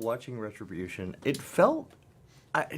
watching Retribution, it felt,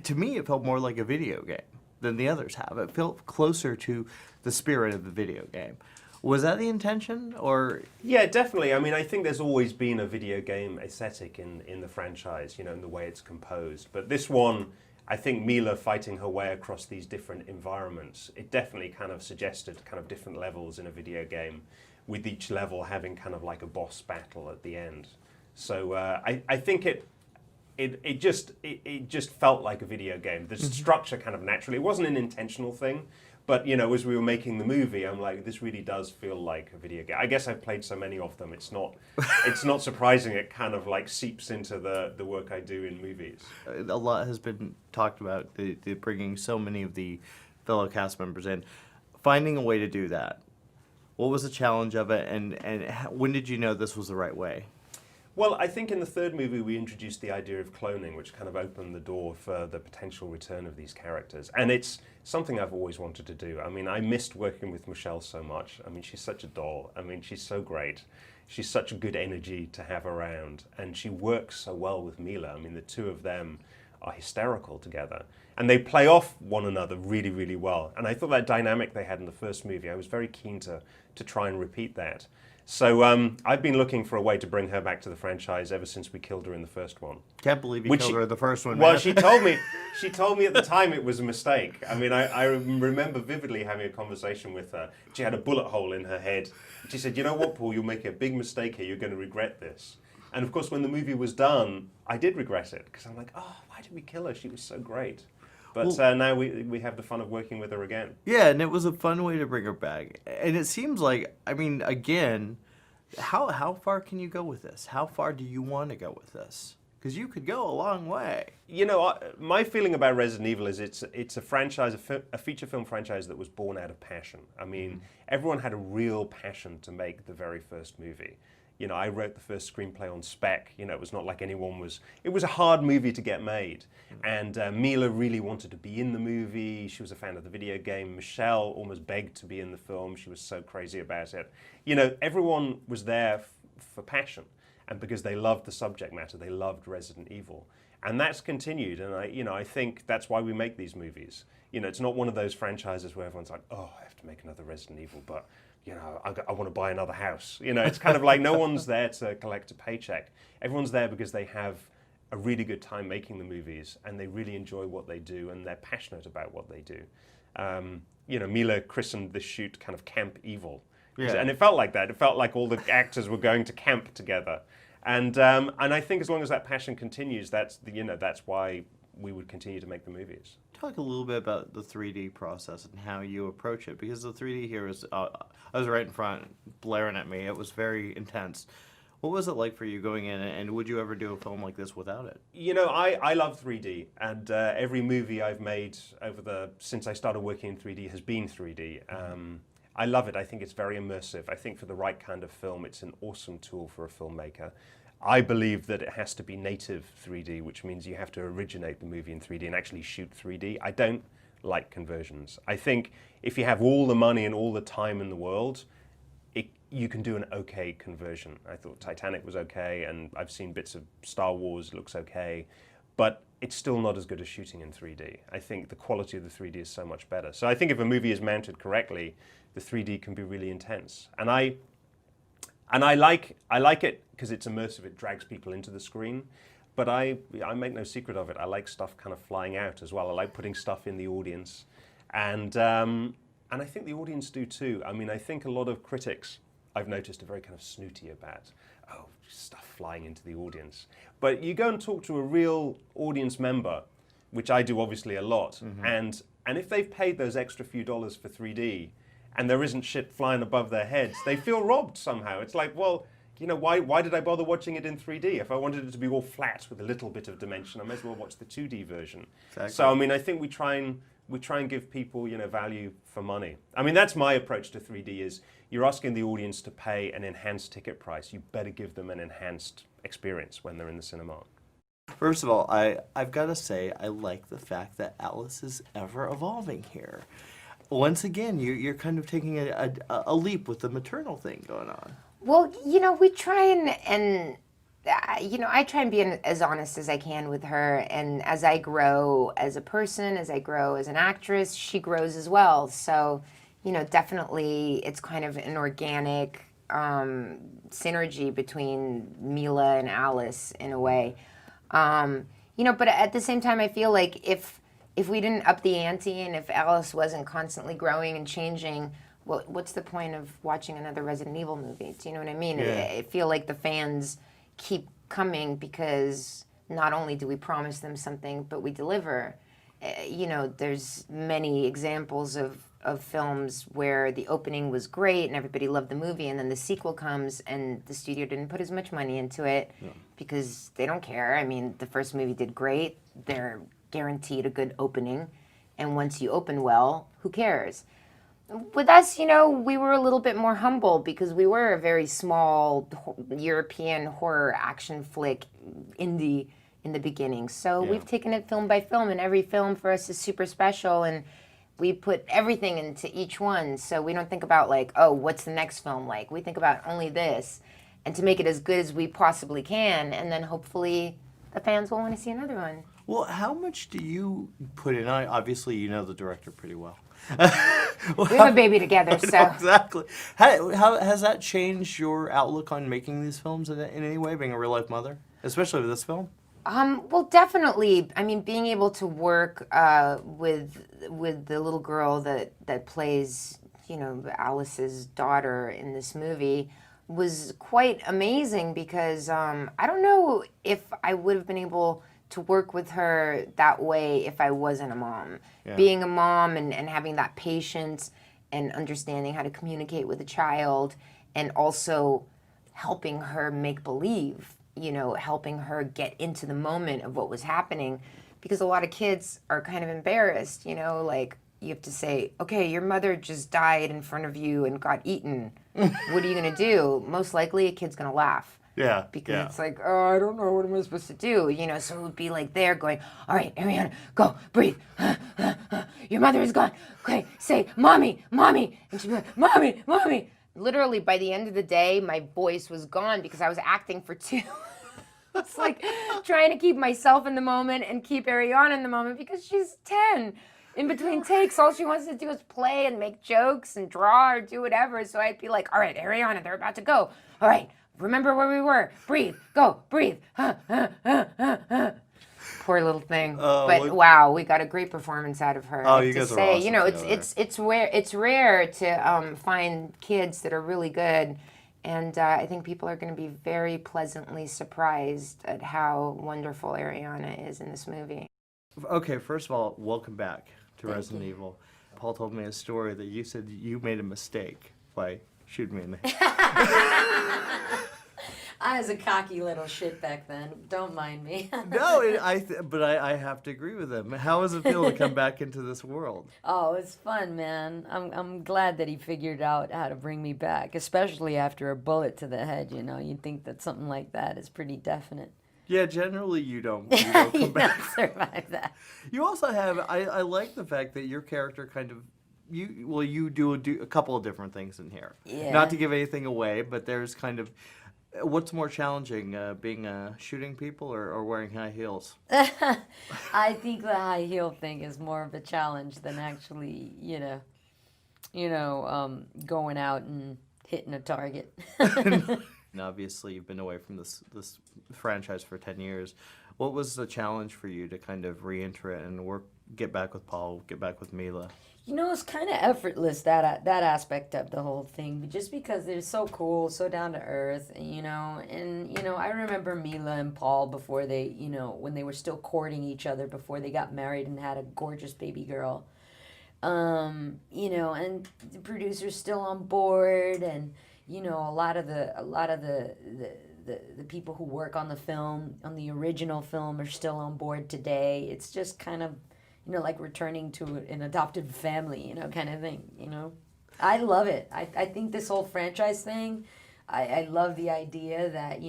to me, it felt more like a video game than the others have. It felt closer to the spirit of the video game. Was that the intention, or? Yeah, definitely. I mean, I think there's always been a video game aesthetic in the franchise, you know, in the way it's composed. But this one, I think Milla fighting her way across these different environments, it definitely kind of suggested kind of different levels in a video game, with each level having kind of like a boss battle at the end. So I think it just felt like a video game. The structure kind of naturally, it wasn't an intentional thing, but you know, as we were making the movie, I'm like, this really does feel like a video game. I guess I've played so many of them, it's not surprising it kind of like seeps into the work I do in movies. A lot has been talked about, the bringing so many of the fellow cast members in. Finding a way to do that. What was the challenge of it, and when did you know this was the right way? Well, I think in the third movie we introduced the idea of cloning, which kind of opened the door for the potential return of these characters. And it's something I've always wanted to do. I mean, I missed working with Michelle so much. I mean, she's such a doll. I mean, she's so great. She's such a good energy to have around. And she works so well with Milla. I mean, the two of them are hysterical together. And they play off one another really, really well. And I thought that dynamic they had in the first movie, I was very keen to try and repeat that. So I've been looking for a way to bring her back to the franchise ever since we killed her in the first one. Can't believe you killed her in the first one. Well, man. she told me at the time it was a mistake. I mean, I remember vividly having a conversation with her. She had a bullet hole in her head. She said, you know what, Paul, you'll make a big mistake here. You're going to regret this. And of course, when the movie was done, I did regret it. Because I'm like, oh, why did we kill her? She was so great. But now we have the fun of working with her again. Yeah, and it was a fun way to bring her back. And it seems like, I mean, again, how far can you go with this? How far do you want to go with this? Because you could go a long way. You know, my feeling about Resident Evil is it's a franchise, a feature film franchise that was born out of passion. I mean, everyone had a real passion to make the very first movie. You know, I wrote the first screenplay on spec. You know, it was not like anyone was... It was a hard movie to get made. And Milla really wanted to be in the movie. She was a fan of the video game. Michelle almost begged to be in the film. She was so crazy about it. You know, everyone was there for passion. And because they loved the subject matter, they loved Resident Evil. And that's continued. And I think that's why we make these movies. You know, it's not one of those franchises where everyone's like, oh, I have to make another Resident Evil, but... you know, I want to buy another house. You know, it's kind of like no one's there to collect a paycheck. Everyone's there because they have a really good time making the movies and they really enjoy what they do and they're passionate about what they do. You know, Milla christened this shoot kind of Camp Evil. Yeah. And it felt like that. It felt like all the actors were going to camp together. And I think as long as that passion continues, that's why we would continue to make the movies. Talk a little bit about the 3D process and how you approach it, because the 3D here is, I was right in front, blaring at me. It was very intense. What was it like for you going in, and would you ever do a film like this without it? You know, I love 3D, and every movie I've made since I started working in 3D has been 3D. I love it. I think it's very immersive. I think for the right kind of film, it's an awesome tool for a filmmaker. I believe that it has to be native 3D, which means you have to originate the movie in 3D and actually shoot 3D. I don't like conversions. I think if you have all the money and all the time in the world, you can do an okay conversion. I thought Titanic was okay, and I've seen bits of Star Wars, looks okay, but it's still not as good as shooting in 3D. I think the quality of the 3D is so much better. So I think if a movie is mounted correctly, the 3D can be really intense. And I like it because it's immersive, it drags people into the screen, but I make no secret of it. I like stuff kind of flying out as well. I like putting stuff in the audience, and I think the audience do too. I mean, I think a lot of critics, I've noticed, are very kind of snooty about, oh, stuff flying into the audience. But you go and talk to a real audience member, which I do obviously a lot, and if they've paid those extra few dollars for 3D, and there isn't shit flying above their heads, they feel robbed somehow. It's like, well, you know, why did I bother watching it in 3D? If I wanted it to be all flat with a little bit of dimension, I may as well watch the 2D version. Exactly. So, I mean, I think we try and give people, you know, value for money. I mean, that's my approach to 3D is, you're asking the audience to pay an enhanced ticket price. You better give them an enhanced experience when they're in the cinema. First of all, I've got to say, I like the fact that Alice is ever evolving here. Once again, you're kind of taking a leap with the maternal thing going on. Well, you know, we try and I try and be as honest as I can with her. And as I grow as a person, as I grow as an actress, she grows as well. So, definitely it's kind of an organic synergy between Milla and Alice in a way. But at the same time, I feel like if we didn't up the ante and if Alice wasn't constantly growing and changing, what's the point of watching another Resident Evil movie? Do you know what I mean? Yeah. I feel like the fans keep coming because not only do we promise them something, but we deliver. There's many examples of films where the opening was great and everybody loved the movie, and then the sequel comes and the studio didn't put as much money into it because they don't care. I mean, the first movie did great. They're guaranteed a good opening. And once you open well, who cares? With us, we were a little bit more humble because we were a very small European horror action flick indie in the beginning. So we've taken it film by film, and every film for us is super special, and we put everything into each one. So we don't think about like, oh, what's the next film like? We think about only this, and to make it as good as we possibly can, and then hopefully the fans will want to see another one. Well, how much do you put in? Obviously, you know the director pretty well. We have a baby together, so. Exactly. How has that changed your outlook on making these films in any way, being a real life mother, especially with this film? Well, definitely. I mean, being able to work with the little girl that plays, Alice's daughter in this movie was quite amazing because I don't know if I would have been able to work with her that way if I wasn't a mom. Yeah. Being a mom and having that patience and understanding how to communicate with a child, and also helping her make believe, helping her get into the moment of what was happening. Because a lot of kids are kind of embarrassed, like you have to say, okay, your mother just died in front of you and got eaten. What are you going to do? Most likely a kid's going to laugh. Yeah. Because it's like, oh, I don't know, what am I supposed to do? So it would be like they're going, all right, Ariana, go, breathe. Your mother is gone. Okay, say, mommy, mommy. And she'd be like, mommy, mommy. Literally, by the end of the day, my voice was gone because I was acting for two. It's like trying to keep myself in the moment and keep Ariana in the moment because she's 10. In between takes, all she wants to do is play and make jokes and draw or do whatever. So I'd be like, all right, Ariana, they're about to go. All right. Remember where we were. Breathe. Go. Breathe. Poor little thing. But wow, we got a great performance out of her. Oh, you guys are awesome. It's rare to find kids that are really good, and I think people are going to be very pleasantly surprised at how wonderful Ariana is in this movie. Okay, first of all, welcome back to Resident Evil. Paul told me a story that you said you made a mistake by shooting me in the head. I was a cocky little shit back then. Don't mind me. No, but I have to agree with him. How does it feel to come back into this world? Oh, it's fun, man. I'm glad that he figured out how to bring me back, especially after a bullet to the head. You'd think that something like that is pretty definite. Yeah, generally you don't come back. Don't survive that. You also have, I like the fact that your character kind of, you do a couple of different things in here. Yeah. Not to give anything away, but there's kind of, what's more challenging, being shooting people or wearing high heels? I think the high heel thing is more of a challenge than actually, going out and hitting a target. And obviously, you've been away from this franchise for 10 years. What was the challenge for you to kind of re-enter it and get back with Paul, get back with Milla? It's kind of effortless, that aspect of the whole thing, but just because they're so cool, so down to earth, and I remember Milla and Paul before they, when they were still courting each other before they got married and had a gorgeous baby girl, and the producer's still on board, and a lot of the people who work on the film, on the original film, are still on board today. It's just kind of, like returning to an adopted family, kind of thing, I love it. I think this whole franchise thing, I love the idea that,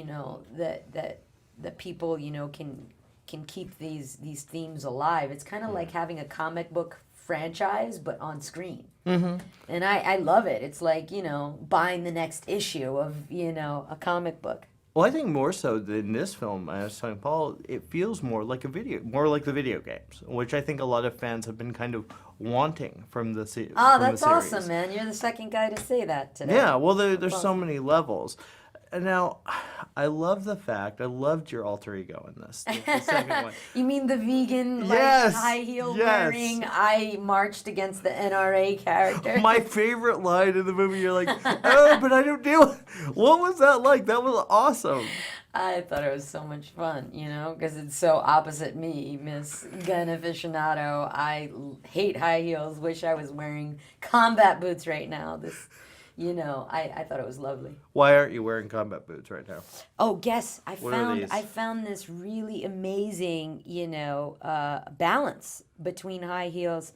that people, can keep these themes alive. It's kind of like having a comic book franchise, but on screen. Mm-hmm. And I love it. It's like, buying the next issue of, a comic book. Well, I think more so than this film, I was telling Paul, it feels more like more like the video games, which I think a lot of fans have been kind of wanting from the series. Oh, that's awesome, man. You're the second guy to say that today. Yeah, well, there's That's so awesome. many levels. And now, I loved your alter ego in this, the second one. You mean the vegan, like, Yes, high heel yes. wearing, I marched against the NRA character? My favorite line in the movie, you're like, oh, but I don't do it. What was that like? That was awesome. I thought it was so much fun, you know, because it's so opposite me, Miss Gun Aficionado. I hate high heels, wish I was wearing combat boots right now. This, you know, I thought it was lovely. Why aren't you wearing combat boots right now? Oh, guess What are these? I found this really amazing, you know, balance between high heels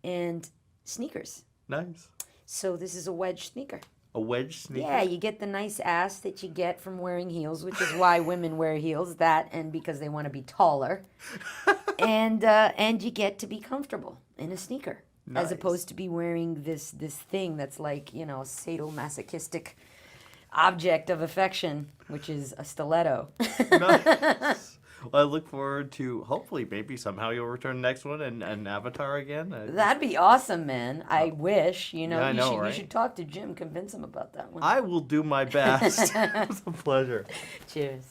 and sneakers. Nice. So this is a wedge sneaker. A wedge sneaker? Yeah, you get the nice ass that you get from wearing heels, which is why women wear heels. That and because they want to be taller, and you get to be comfortable in a sneaker, Nice. as opposed to be wearing this thing that's like, you know, sadomasochistic object of affection, which is a stiletto. Nice. Well, I look forward to, hopefully, maybe somehow you'll return next one and Avatar again. That'd be awesome, man. I wish, you know, Yeah, I know, you right? should talk to Jim, convince him about that one. I will do my best. It was a pleasure. Cheers.